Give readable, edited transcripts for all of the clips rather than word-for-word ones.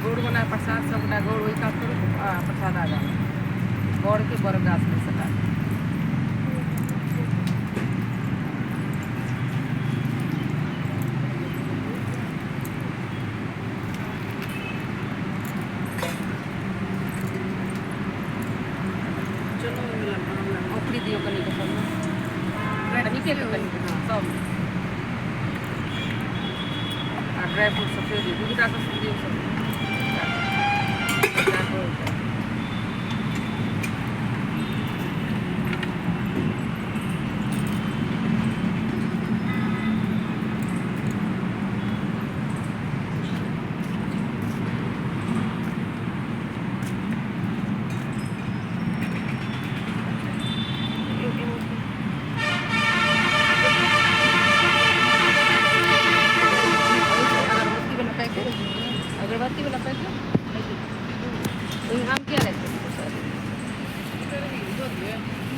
गोड़ वाला प्रसाद सब ना गोड़ वही का करो प्रसाद आ जाए गोड़ के बर गाछ में सका चलो ओकरी दियो कनी के सब कनी के सब ड्राई फ्रूट सब दे दियो दूसरा सब दियो सब अगरबत्ती वाला पैसा हम क्या रहते हैं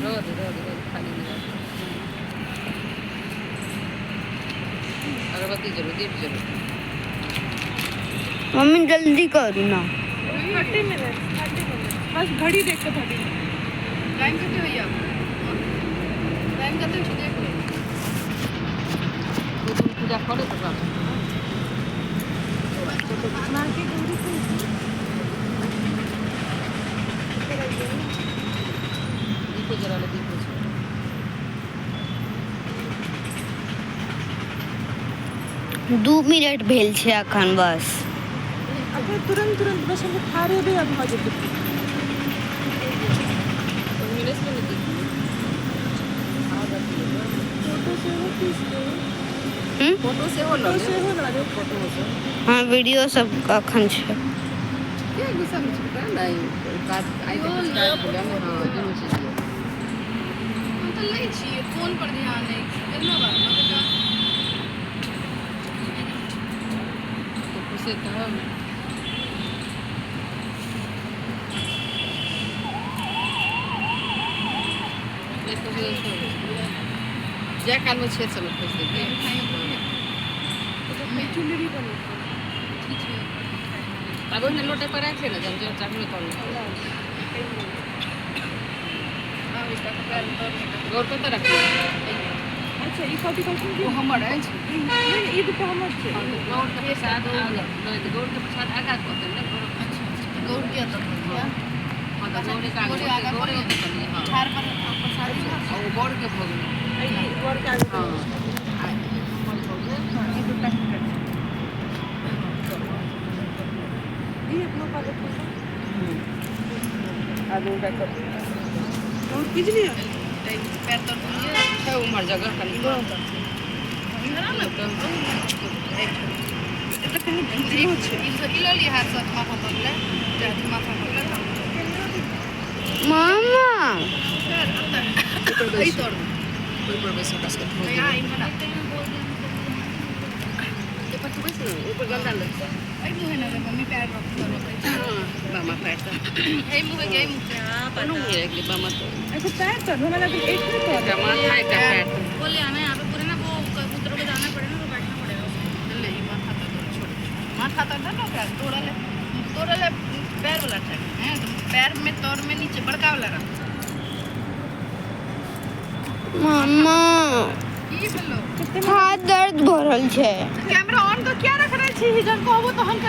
रोज खाली अगरबत्ती जरूर दीप जरूर मम्मी जल्दी करो ना 30 मिनट बस घड़ी देख के 30 मिनट टाइम कितने भैया टाइम कितने देख लो तो तुम पूजा करो तो सब मार्केट दूरी से दीपो जरा ले दीपो से 2 मिनट भेल छै अखन बस अगर तुरंत बस हम थारे भी अब हो जेते तो मिले से नहीं दीपो फोटो से वो किस फोटो से हो लो फोटो से हाँ वीडियो सब अखन छै ये गुस्सा में चिपका नहीं बात आई तो स्टार्ट हो गया हां दोनों चीज हम तो ले छी फोन पर ध्यान नहीं कितना बार मतलब तो उसे तो ये तो जय काल में 6 चलो खुश देखिए मैं चुनरी बनी अब उन्हें लोटे पर रख लेना जब जब चाकू निकाल गौर को तो रख अच्छा ये कॉपी कर वो हमर है नहीं ये तो हमर छे गौर के प्रसाद नहीं गौर के प्रसाद आगा को तो ना गौर के तो हां तो गौर का गौर के हां थार पर प्रसाद और गौर के भोग ये गौर के आगे हां ये तो पैक कर ये अपना पाले आलू का कर और कुछ नहीं है पैर तो ये है उमर जगह खाली तो कहीं भितरी होछे इलो ली हाथ साथ माथा पड़ले जाती माथा पड़ले मामा आई तोड़ कोई प्रोफेसर का से हो गया इन बना ये पर तू बैठ ऊपर गंदा लगता आई मुहे ना मम्मी पैर रख करो मामा पैर तो ए मुहे गई मुझे हां पता नहीं है कि मामा तो ऐसे पैर तो हमें लगा एक ही तो का माथा है का पैर बोले आना यहाँ पे पूरे ना वो कबूतरों को जाना पड़ेगा तो बैठना पड़ेगा उसमें ले माथा तो छोड़ माथा तो ना क्या तोड़ा ले पैर वाला चाहिए हैं पैर में तोड़ में नीचे बड़का वाला रख मामा की बोलो हाथ दर्द भरल छै कैमरा ऑन तो क्या रख रहे छी जब कहबो तो हम